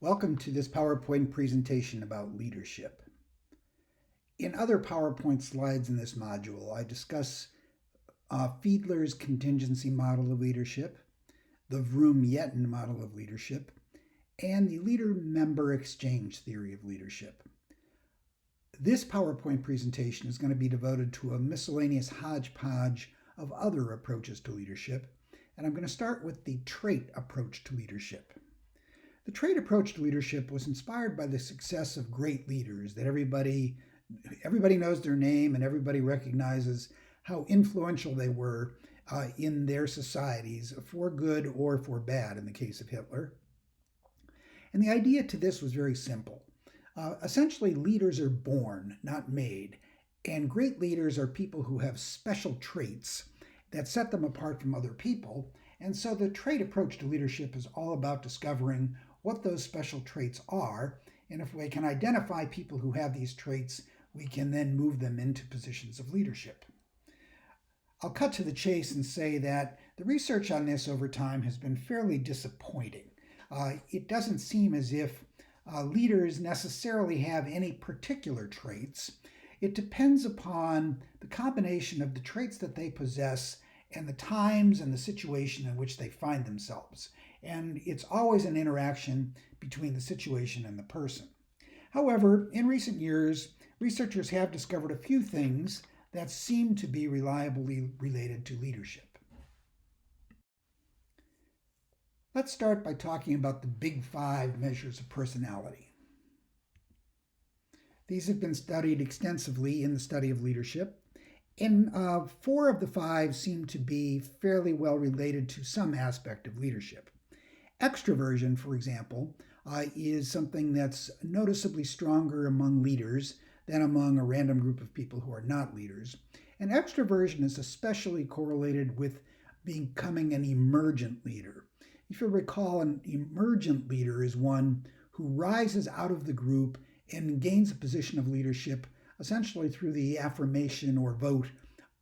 Welcome to this PowerPoint presentation about leadership. In other PowerPoint slides in this module, I discuss Fiedler's contingency model of leadership, the Vroom-Yetton model of leadership, and the leader-member exchange theory of leadership. This PowerPoint presentation is going to be devoted to a miscellaneous hodgepodge of other approaches to leadership, and I'm going to start with the trait approach to leadership. The trait approach to leadership was inspired by the success of great leaders that everybody knows their name and everybody recognizes how influential they were in their societies, for good or for bad in the case of Hitler. And the idea to this was very simple. Essentially, leaders are born, not made, and great leaders are people who have special traits that set them apart from other people. And so the trait approach to leadership is all about discovering what those special traits are, and if we can identify people who have these traits, we can then move them into positions of leadership. I'll cut to the chase and say that the research on this over time has been fairly disappointing. It doesn't seem as if leaders necessarily have any particular traits. It depends upon the combination of the traits that they possess and the times and the situation in which they find themselves. And it's always an interaction between the situation and the person. However, in recent years, researchers have discovered a few things that seem to be reliably related to leadership. Let's start by talking about the big five measures of personality. These have been studied extensively in the study of leadership, and four of the five seem to be fairly well related to some aspect of leadership. Extroversion, for example, is something that's noticeably stronger among leaders than among a random group of people who are not leaders. And extroversion is especially correlated with becoming an emergent leader. If you'll recall, an emergent leader is one who rises out of the group and gains a position of leadership essentially through the affirmation or vote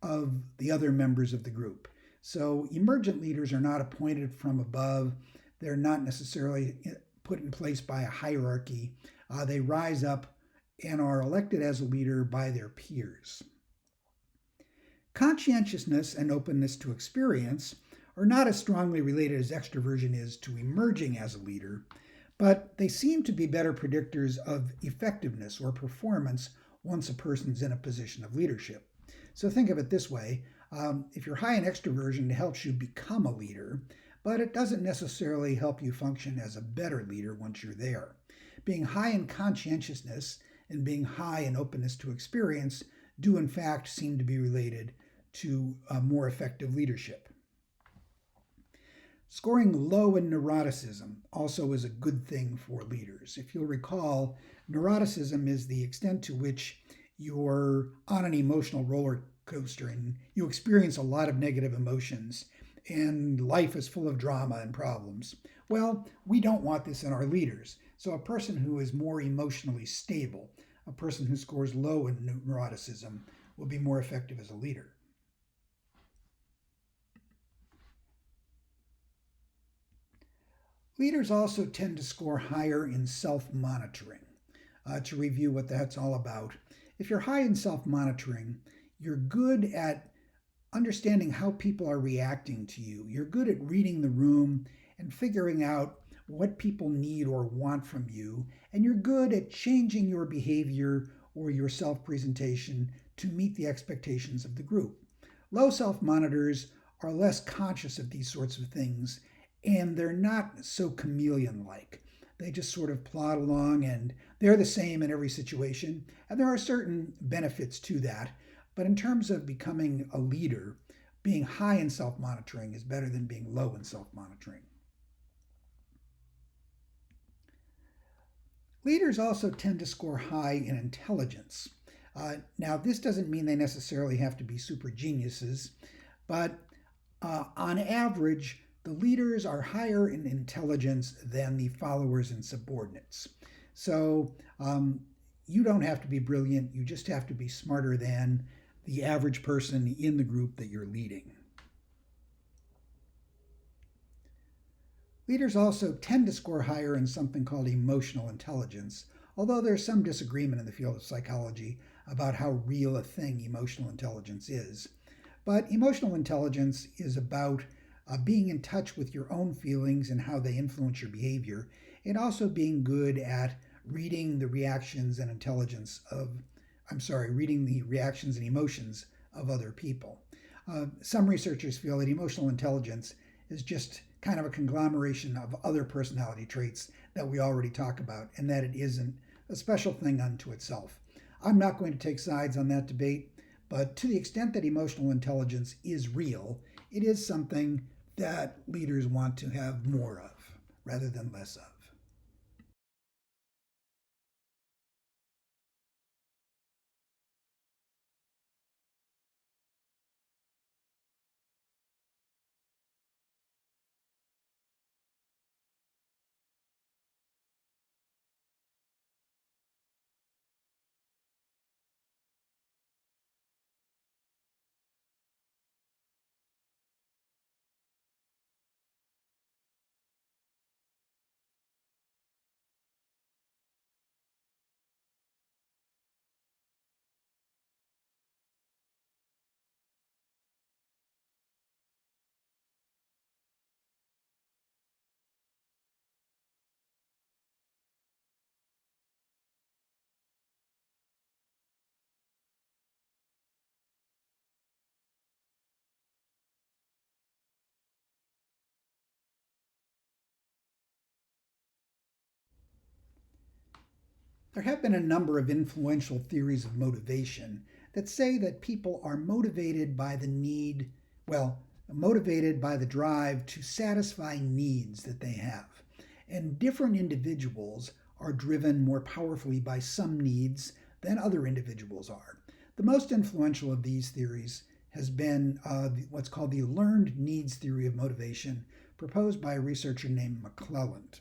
of the other members of the group. So emergent leaders are not appointed from above. They're not necessarily put in place by a hierarchy. They rise up and are elected as a leader by their peers. Conscientiousness and openness to experience are not as strongly related as extroversion is to emerging as a leader, but they seem to be better predictors of effectiveness or performance once a person's in a position of leadership. So think of it this way. If you're high in extroversion, it helps you become a leader, but it doesn't necessarily help you function as a better leader once you're there. Being high in conscientiousness and being high in openness to experience do in fact seem to be related to more effective leadership. Scoring low in neuroticism also is a good thing for leaders. If you'll recall, neuroticism is the extent to which you're on an emotional roller coaster and you experience a lot of negative emotions and life is full of drama and problems. Well, we don't want this in our leaders. So a person who is more emotionally stable, a person who scores low in neuroticism, will be more effective as a leader. Leaders also tend to score higher in self-monitoring. To review what that's all about, if you're high in self-monitoring, you're good at understanding how people are reacting to you. You're good at reading the room and figuring out what people need or want from you, and you're good at changing your behavior or your self-presentation to meet the expectations of the group. Low self-monitors are less conscious of these sorts of things, and they're not so chameleon-like. They just sort of plod along, and they're the same in every situation, and there are certain benefits to that. But in terms of becoming a leader, being high in self-monitoring is better than being low in self-monitoring. Leaders also tend to score high in intelligence. Now, this doesn't mean they necessarily have to be super geniuses, but on average, the leaders are higher in intelligence than the followers and subordinates. So you don't have to be brilliant, you just have to be smarter than the average person in the group that you're leading. Leaders also tend to score higher in something called emotional intelligence, although there's some disagreement in the field of psychology about how real a thing emotional intelligence is. But emotional intelligence is about being in touch with your own feelings and how they influence your behavior, and also being good at reading the reactions and reading the reactions and emotions of other people. Some researchers feel that emotional intelligence is just kind of a conglomeration of other personality traits that we already talk about, and that it isn't a special thing unto itself. I'm not going to take sides on that debate, but to the extent that emotional intelligence is real, it is something that leaders want to have more of rather than less of. There have been a number of influential theories of motivation that say that people are motivated by motivated by the drive to satisfy needs that they have. And different individuals are driven more powerfully by some needs than other individuals are. The most influential of these theories has been what's called the learned needs theory of motivation, proposed by a researcher named McClelland.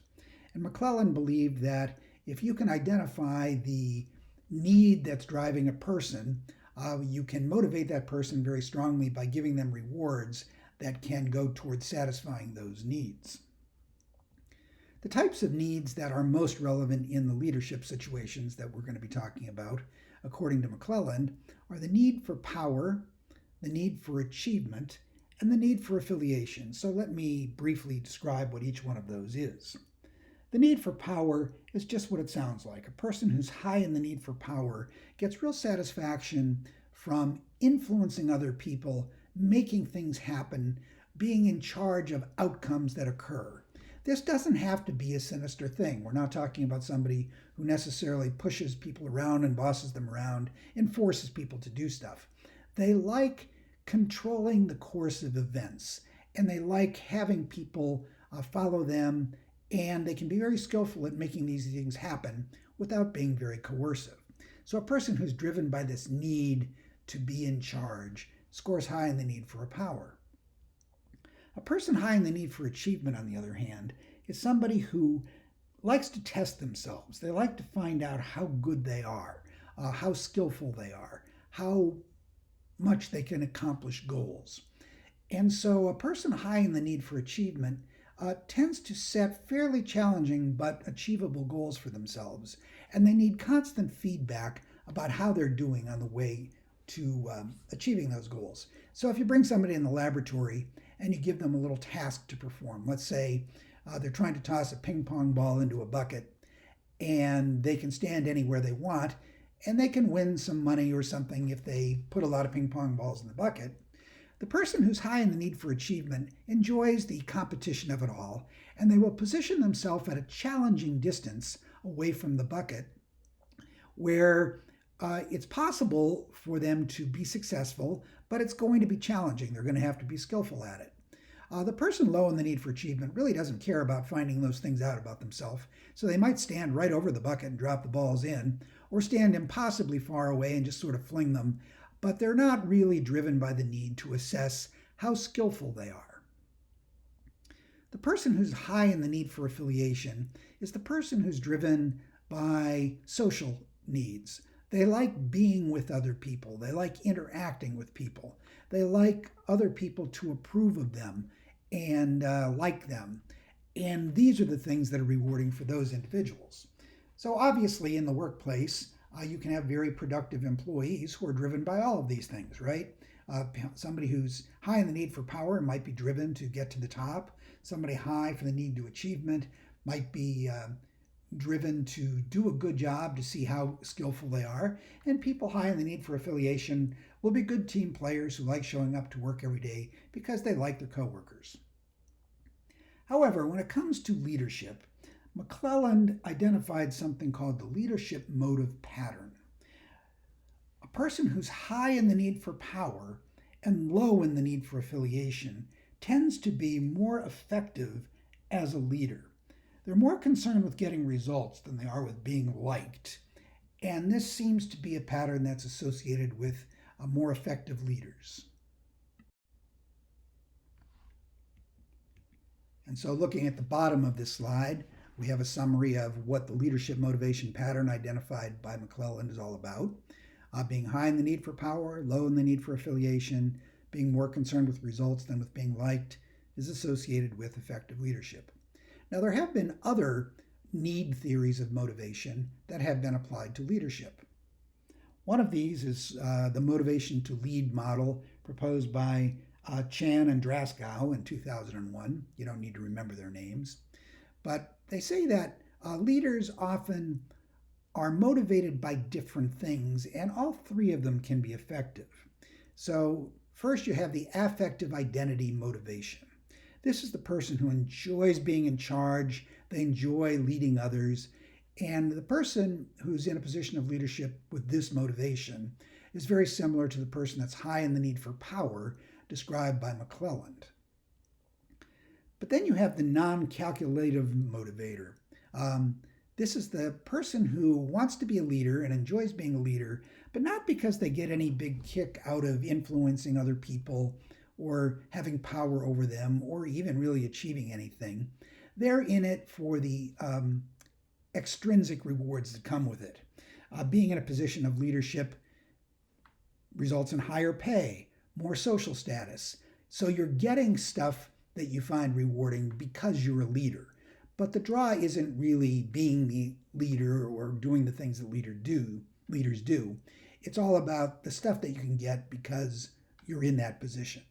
And McClelland believed that if you can identify the need that's driving a person, you can motivate that person very strongly by giving them rewards that can go towards satisfying those needs. The types of needs that are most relevant in the leadership situations that we're going to be talking about, according to McClelland, are the need for power, the need for achievement, and the need for affiliation. So let me briefly describe what each one of those is. The need for power is just what it sounds like. A person who's high in the need for power gets real satisfaction from influencing other people, making things happen, being in charge of outcomes that occur. This doesn't have to be a sinister thing. We're not talking about somebody who necessarily pushes people around and bosses them around and forces people to do stuff. They like controlling the course of events, and they like having people follow them, and they can be very skillful at making these things happen without being very coercive. So a person who's driven by this need to be in charge scores high in the need for power. A person high in the need for achievement, on the other hand, is somebody who likes to test themselves. They like to find out how good they are, how skillful they are, how much they can accomplish goals. And so a person high in the need for achievement tends to set fairly challenging but achievable goals for themselves, and they need constant feedback about how they're doing on the way to achieving those goals. So if you bring somebody in the laboratory and you give them a little task to perform, let's say they're trying to toss a ping pong ball into a bucket, and they can stand anywhere they want, and they can win some money or something if they put a lot of ping pong balls in the bucket. The person who's high in the need for achievement enjoys the competition of it all, and they will position themselves at a challenging distance away from the bucket where it's possible for them to be successful, but it's going to be challenging. They're going to have to be skillful at it. The person low in the need for achievement really doesn't care about finding those things out about themselves, so they might stand right over the bucket and drop the balls in, or stand impossibly far away and just sort of fling them, but they're not really driven by the need to assess how skillful they are. The person who's high in the need for affiliation is the person who's driven by social needs. They like being with other people. They like interacting with people. They like other people to approve of them and like them. And these are the things that are rewarding for those individuals. So obviously in the workplace, you can have very productive employees who are driven by all of these things, right? Somebody who's high in the need for power might be driven to get to the top. Somebody high for the need to achievement might be driven to do a good job to see how skillful they are. And people high in the need for affiliation will be good team players who like showing up to work every day because they like their coworkers. However, when it comes to leadership, McClelland identified something called the leadership motive pattern. A person who's high in the need for power and low in the need for affiliation tends to be more effective as a leader. They're more concerned with getting results than they are with being liked. And this seems to be a pattern that's associated with more effective leaders. And so looking at the bottom of this slide, we have a summary of what the leadership motivation pattern identified by McClelland is all about. Being high in the need for power, low in the need for affiliation, being more concerned with results than with being liked is associated with effective leadership. Now, there have been other need theories of motivation that have been applied to leadership. One of these is the motivation to lead model proposed by Chan and Draskow in 2001. You don't need to remember their names. But they say that leaders often are motivated by different things, and all three of them can be effective. So first you have the affective identity motivation. This is the person who enjoys being in charge, they enjoy leading others, and the person who's in a position of leadership with this motivation is very similar to the person that's high in the need for power, described by McClelland. But then you have the non-calculative motivator. This is the person who wants to be a leader and enjoys being a leader, but not because they get any big kick out of influencing other people or having power over them or even really achieving anything. They're in it for the extrinsic rewards that come with it. Being in a position of leadership results in higher pay, more social status. So you're getting stuff that you find rewarding because you're a leader. But the draw isn't really being the leader or doing the things that leaders do. It's all about the stuff that you can get because you're in that position.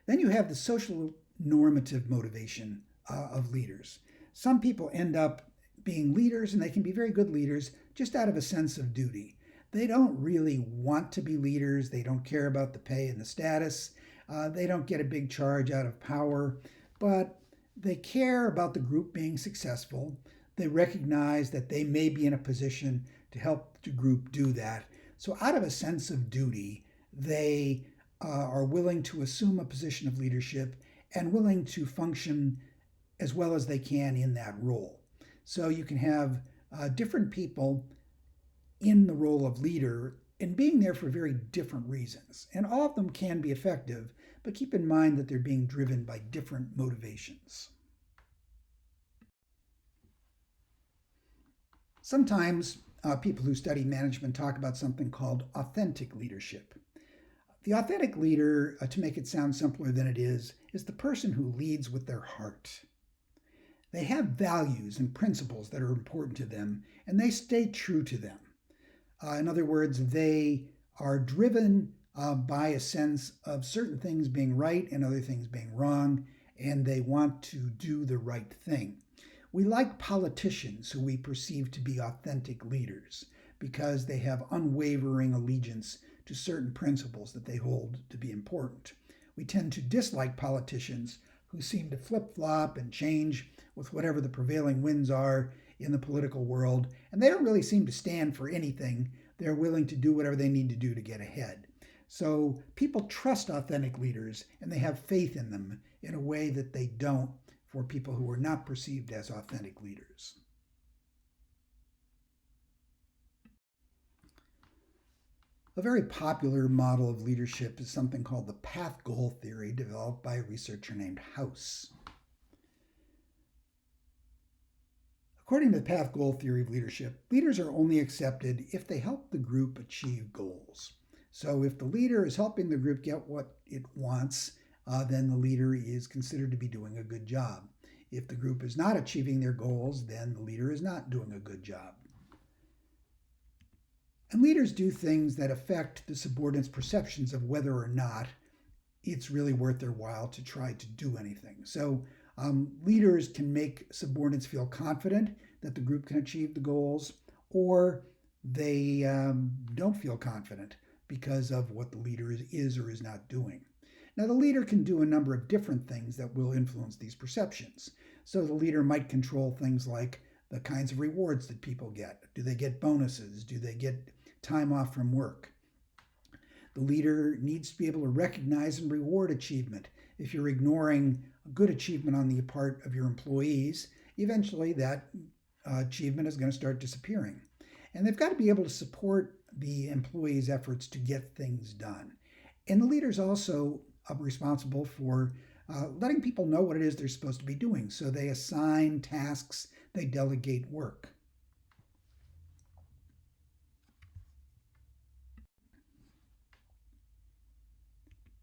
Then you have the social normative motivation of leaders. Some people end up being leaders, and they can be very good leaders just out of a sense of duty. They don't really want to be leaders. They don't care about the pay and the status. They don't get a big charge out of power, but they care about the group being successful. They recognize that they may be in a position to help the group do that. So out of a sense of duty, they are willing to assume a position of leadership and willing to function as well as they can in that role. So you can have different people in the role of leader and being there for very different reasons. And all of them can be effective, but keep in mind that they're being driven by different motivations. Sometimes people who study management talk about something called authentic leadership. The authentic leader, to make it sound simpler than it is the person who leads with their heart. They have values and principles that are important to them, and they stay true to them. In other words, they are driven by a sense of certain things being right and other things being wrong, and they want to do the right thing. We like politicians who we perceive to be authentic leaders because they have unwavering allegiance to certain principles that they hold to be important. We tend to dislike politicians who seem to flip-flop and change with whatever the prevailing winds are in the political world, and they don't really seem to stand for anything. They're willing to do whatever they need to do to get ahead. So people trust authentic leaders, and they have faith in them in a way that they don't for people who are not perceived as authentic leaders. A very popular model of leadership is something called the path goal theory, developed by a researcher named House. According to the path goal theory of leadership, leaders are only accepted if they help the group achieve goals. So if the leader is helping the group get what it wants, then the leader is considered to be doing a good job. If the group is not achieving their goals, then the leader is not doing a good job. And leaders do things that affect the subordinates' perceptions of whether or not it's really worth their while to try to do anything. So leaders can make subordinates feel confident that the group can achieve the goals, or they don't feel confident because of what the leader is or is not doing. Now, the leader can do a number of different things that will influence these perceptions. So the leader might control things like the kinds of rewards that people get. Do they get bonuses? Do they get time off from work? The leader needs to be able to recognize and reward achievement. If you're ignoring good achievement on the part of your employees, eventually that achievement is going to start disappearing. And they've got to be able to support the employees' efforts to get things done. And the leader's also responsible for letting people know what it is they're supposed to be doing. So they assign tasks, they delegate work.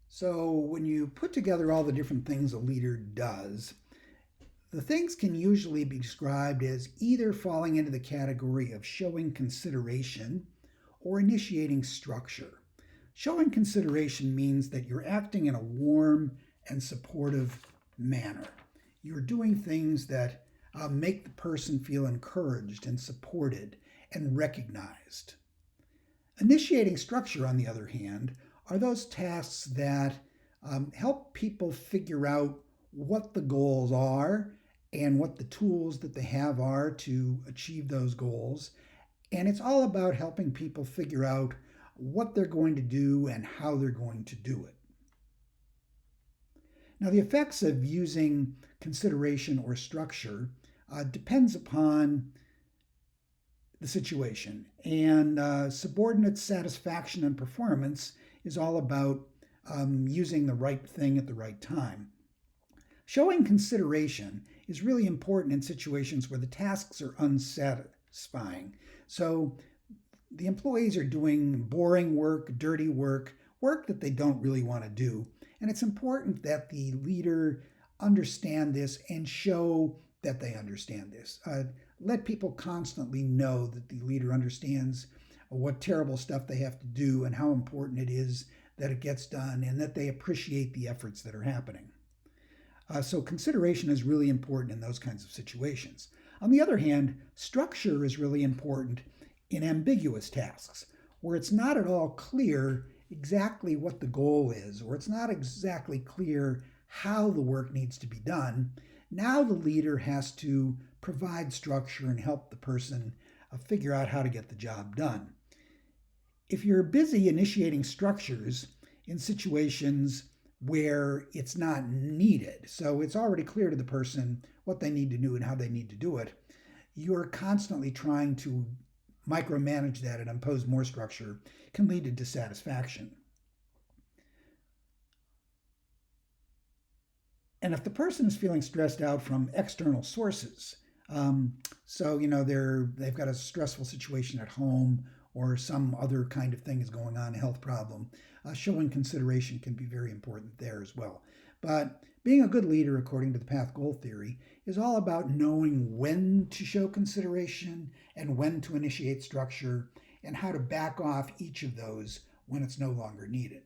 So when you put together all the different things a leader does, the things can usually be described as either falling into the category of showing consideration or initiating structure. Showing consideration means that you're acting in a warm and supportive manner. You're doing things that make the person feel encouraged and supported and recognized. Initiating structure, on the other hand, are those tasks that help people figure out what the goals are and what the tools that they have are to achieve those goals. And it's all about helping people figure out what they're going to do and how they're going to do it. Now, the effects of using consideration or structure depends upon the situation. And subordinate satisfaction and performance is all about using the right thing at the right time. Showing consideration is really important in situations where the tasks are unsatisfying. So the employees are doing boring work, dirty work, work that they don't really want to do. And it's important that the leader understand this and show that they understand this. Let people constantly know that the leader understands what terrible stuff they have to do and how important it is that it gets done and that they appreciate the efforts that are happening. So consideration is really important in those kinds of situations. On the other hand, structure is really important in ambiguous tasks, where it's not at all clear exactly what the goal is, or it's not exactly clear how the work needs to be done. Now the leader has to provide structure and help the person figure out how to get the job done. If you're busy initiating structures in situations where it's not needed, so it's already clear to the person what they need to do and how they need to do it, you're constantly trying to micromanage that and impose more structure, can lead to dissatisfaction. And if the person is feeling stressed out from external sources, so they've got a stressful situation at home or some other kind of thing is going on, a health problem, showing consideration can be very important there as well. But being a good leader, according to the path goal theory, is all about knowing when to show consideration and when to initiate structure and how to back off each of those when it's no longer needed.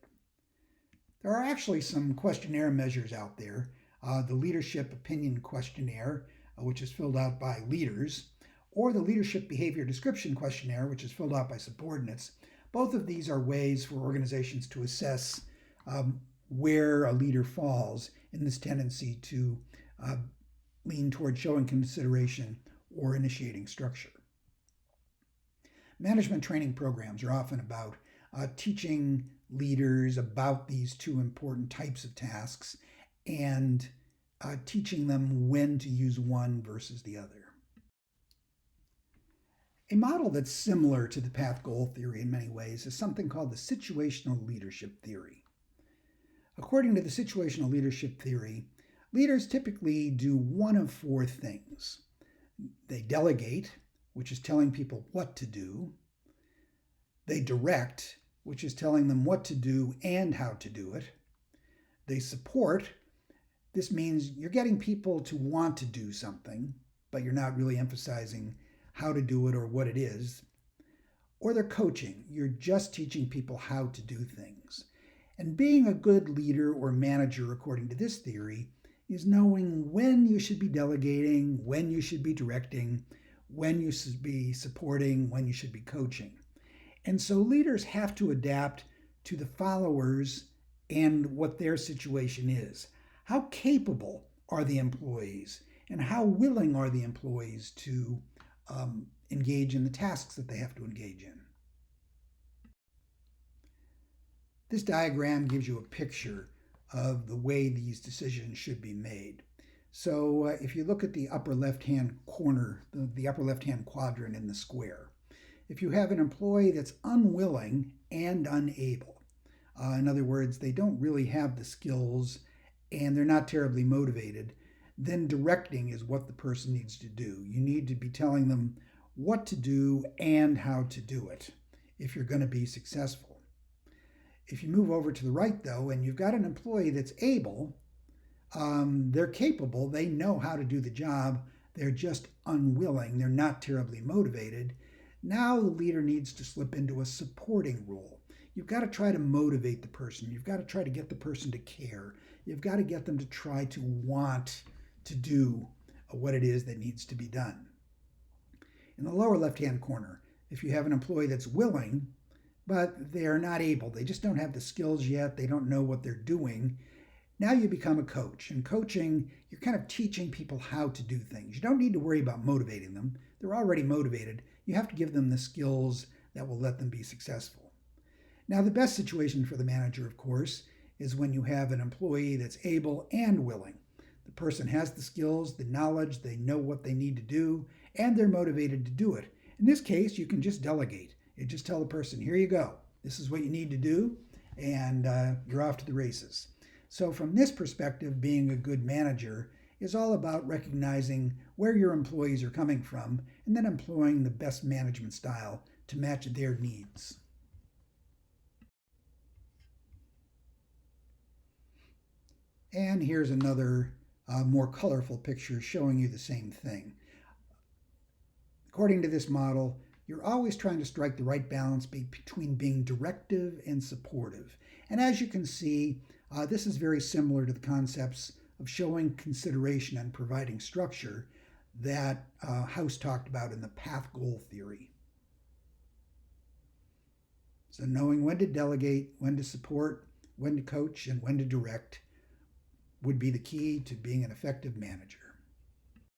There are actually some questionnaire measures out there. The Leadership Opinion Questionnaire, which is filled out by leaders, or the Leadership Behavior Description Questionnaire, which is filled out by subordinates. Both of these are ways for organizations to assess where a leader falls in this tendency to lean toward showing consideration or initiating structure. Management training programs are often about teaching leaders about these two important types of tasks and teaching them when to use one versus the other. A model that's similar to the path goal theory in many ways is something called the situational leadership theory. According to the situational leadership theory, leaders typically do one of four things. They delegate, which is telling people what to do. They direct, which is telling them what to do and how to do it. They support. This means you're getting people to want to do something, but you're not really emphasizing how to do it or what it is. Or they're coaching. You're just teaching people how to do things. And being a good leader or manager, according to this theory, is knowing when you should be delegating, when you should be directing, when you should be supporting, when you should be coaching. And so leaders have to adapt to the followers and what their situation is. How capable are the employees, and how willing are the employees to engage in the tasks that they have to engage in? This diagram gives you a picture of the way these decisions should be made. So if you look at the upper left-hand corner, the upper left-hand quadrant in the square, if you have an employee that's unwilling and unable, in other words, they don't really have the skills and they're not terribly motivated, then directing is what the person needs to do. You need to be telling them what to do and how to do it if you're going to be successful. If you move over to the right, though, and you've got an employee that's able, they're capable, they know how to do the job, they're just unwilling, they're not terribly motivated, now the leader needs to slip into a supporting role. You've got to try to motivate the person. You've got to try to get the person to care. You've got to get them to try to want to do what it is that needs to be done. In the lower left-hand corner, if you have an employee that's willing, but they are not able, they just don't have the skills yet, they don't know what they're doing, now you become a coach. In coaching, you're kind of teaching people how to do things. You don't need to worry about motivating them. They're already motivated. You have to give them the skills that will let them be successful. Now, the best situation for the manager, of course, is when you have an employee that's able and willing. The person has the skills, the knowledge, they know what they need to do, and they're motivated to do it. In this case, you can just delegate. You just tell the person, here you go. This is what you need to do, and you're off to the races. So from this perspective, being a good manager is all about recognizing where your employees are coming from and then employing the best management style to match their needs. And here's another more colorful picture showing you the same thing. According to this model, you're always trying to strike the right balance between being directive and supportive. And as you can see, this is very similar to the concepts of showing consideration and providing structure that House talked about in the path goal theory. So knowing when to delegate, when to support, when to coach, and when to direct would be the key to being an effective manager.